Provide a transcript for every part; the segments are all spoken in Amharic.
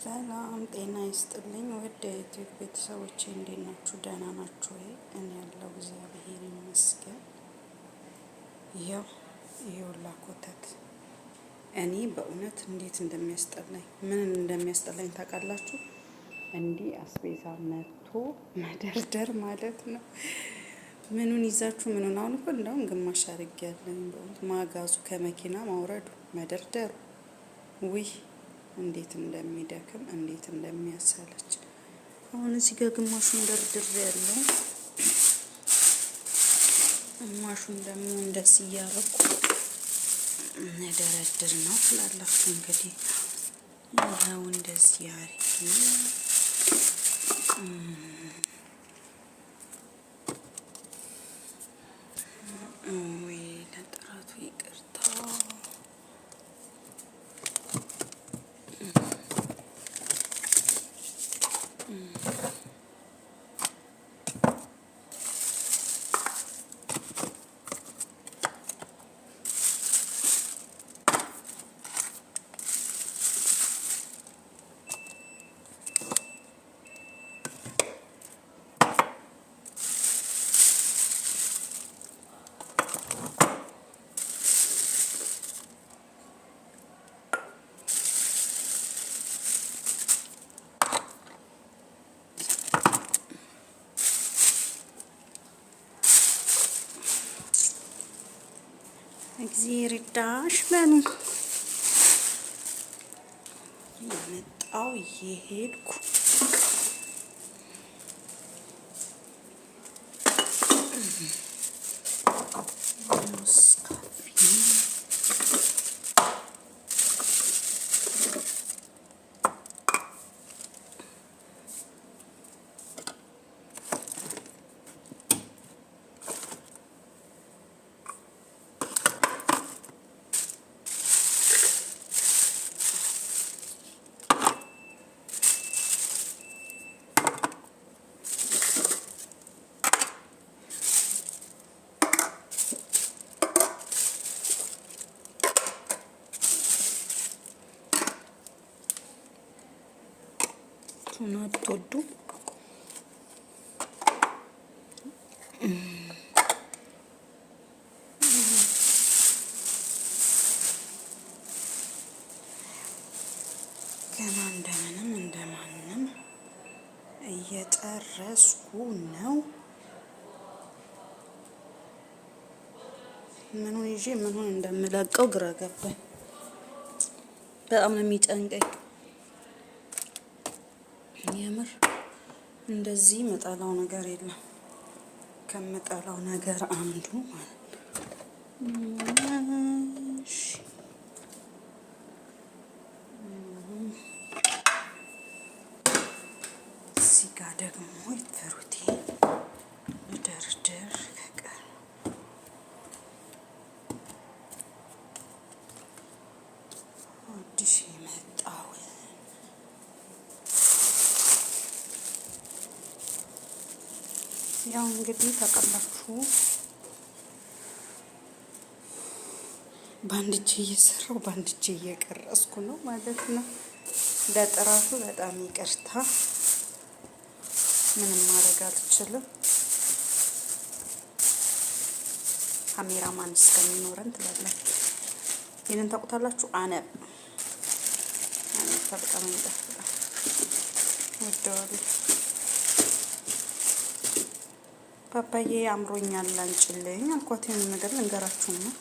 ሰላም ጤና ይስጥልኝ ውድ የዩቲዩብ ቤተሰቦቼ እንዴት ናችሁ? ደህና ናችሁ ወይ? እኔ ያለው እግዚአብሔር ይመስገን። ይኸውላ ኮተት እኔ በእውነት እንዴት እንደሚያስጠላኝ ምን እንደሚያስጠላኝ ታውቃላችሁ? እንዲህ አስቤዛ መጥቶ መደርደር ማለት ነው። ምኑን ይዛችሁ ምኑን አሁን እኮ እንደውም ግማሽ አድርጌያለሁ። በእውነት ማጋዙ ከመኪና ማውረዱ መደርደሩ ውይ እንዴት እንደሚደክም እንዴት እንደሚያሰለች። አሁን እዚህ ጋር ግማሹን ደርድሬ ያለው ግማሹን ደግሞ እንደዚህ እያረኩ እንደረድር ነው ትላላችሁ። እንግዲህ ይኸው እንደዚህ አድርጌ ወይ ለጥራቱ ይቅርታ። እግዚአብሔር ይርዳሽ በሉ። የመጣው እየሄድኩ አትወዱ ገና እንደማንም እየጨረስኩ ነው። ምኑን ይዤ ምኑን እንደምለቀው ግራ ገባኝ። በጣም ነው የሚጨንቀኝ። የምር እንደዚህ መጣላው ነገር የለም። ከመጣላው ነገር አንዱ ማለት እዚህ ጋር ደግሞ ፍሩቴ ልደርድር ከቀር አዲስ የመጣው ያው እንግዲህ ተቀላችሁ በአንድ እጄ እየሰራው በአንድ እጄ እየቀረስኩ ነው ማለት ነው። ለጥራቱ በጣም ይቅርታ፣ ምንም ማድረግ አልችልም። ካሜራማን እስከሚኖረን ትላላችሁ። ይሄንን ታውቁታላችሁ። አነብ በጣም ይጣፍጣል። ወደዋለሁ። ፓፓዬ አምሮኛል አንጭልኝ አልኳት። የሆነ ነገር ልንገራችሁ ነው።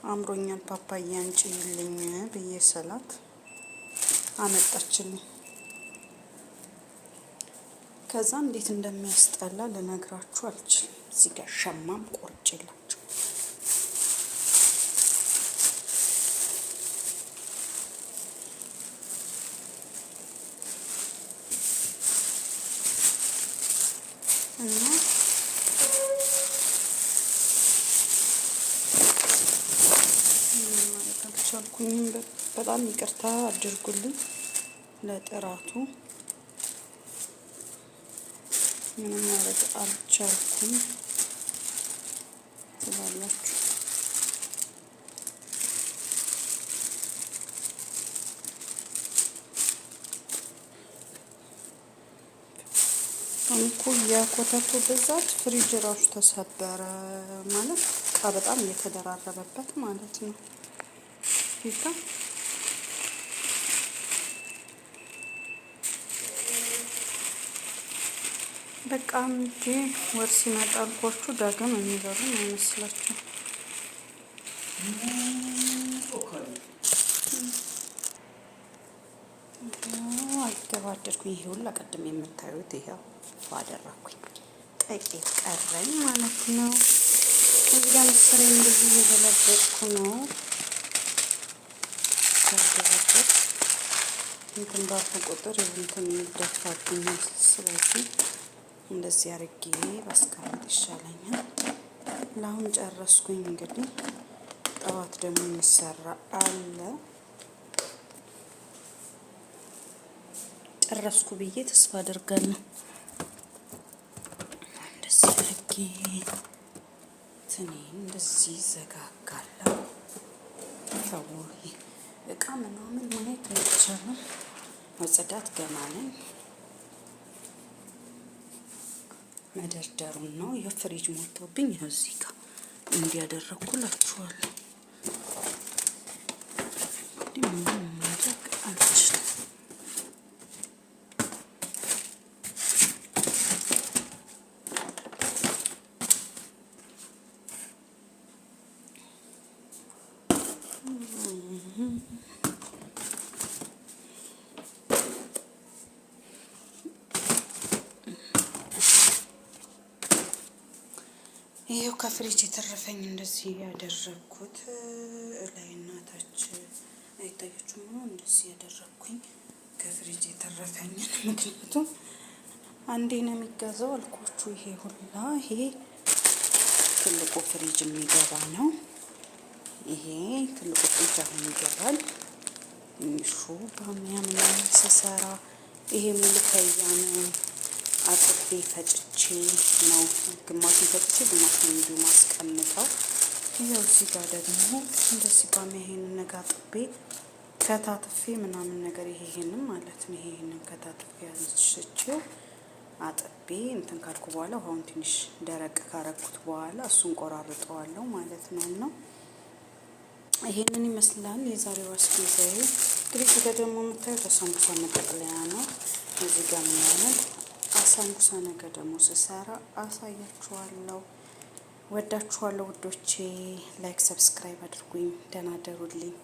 አምሮኛል ፓፓዬ አንጭልኝ ብዬ ሰላት አመጣችልኝ። ከዛ እንዴት እንደሚያስጠላ ልነግራችሁ አልችልም። እዚህ ጋር ሸማም ቆርጬላችሁ እና ማለት አልቻልኩኝም። በጣም ይቅርታ አድርጉልኝ ለጥራቱ ምንም ማድረግ አልቻልኩም ትላላችሁ። እኮ የኮተቱ ብዛት ፍሪጅ ራሱ ተሰበረ ማለት እቃ በጣም እየተደራረበበት ማለት ነው። ፊታ በቃ እንጂ ወር ሲመጣ አልኮቹ ዳግም የሚበሉ አይመስላችሁ? አገባደድኩኝ። ይሄ ሁላ ቅድም የምታዩት ይሄው አደረኩኝ። ጥቂት ቀረኝ ማለት ነው። እዚህ ጋር ምስሬ እንደዚህ እየገለበጥኩ ነው። ካልገለበጥ እንትን ባልኩ ቁጥር እንትን ይደፋብኛል። ስለዚህ እንደዚህ አድርጌ ባስቀምጥ ይሻለኛል። ለአሁን ጨረስኩኝ። እንግዲህ ጠዋት ደግሞ የሚሰራ አለ። ጨረስኩ ብዬ ተስፋ አደርጋለሁ። እንደዚህ አድርጌ ትኔን እንደዚህ ዘጋጋለሁ። ተውይ እቃ ምናምን ማየት አይቻልም። መጽዳት ገና ነኝ። መደርደሩን ነው የፍሪጅ ሞልቶብኝ ነው እዚህ ጋር እንዲያደረኩላችኋለሁ። ምንም ማድረግ አልችልም። ይሄው ከፍሪጅ የተረፈኝ እንደዚህ ያደረኩት ላይ እናታች አይታያችሁም? እንደዚህ ያደረኩኝ ከፍሪጅ የተረፈኝን። ምክንያቱም አንዴ ነው የሚገዛው አልኮቹ። ይሄ ሁላ ይሄ ትልቁ ፍሪጅ የሚገባ ነው። ይሄ ትልቁ ፍሪጅ አሁን ይገባል። ትንሹ ባሚያ ምናምን ስሰራ ይሄ ሙልከያ ነው። አጥቤ ፈጭቼ ነው ግማሹን ፈጭቼ ግማሹን እንዲሁ ማስቀምጠው። ይኸው እዚህ ጋር ደግሞ እንደዚህ ባሚያ ይሄንን ነገር አጥቤ ከታትፌ ምናምን ነገር ይሄንን ማለት ነው። ይሄንን ከታትፌ አንስቼው አጥቤ እንትን ካልኩ በኋላ ውሃውን ትንሽ ደረቅ ካረኩት በኋላ እሱን ቆራርጠዋለሁ ማለት ነው። ይሄንን ይመስላል የዛሬው አስቤዛዬ። እንግዲህ እዚህ ጋር ደግሞ የምታዩት አሳምቡሳ መጠቅለያ ነው። እዚህ ጋር ምናምን አሳምቡሳ ነገር ደግሞ ስሰራ አሳያችኋለሁ። ወዳችኋለሁ ውዶቼ። ላይክ ሰብስክራይብ አድርጉኝ። ደህና ደሩልኝ።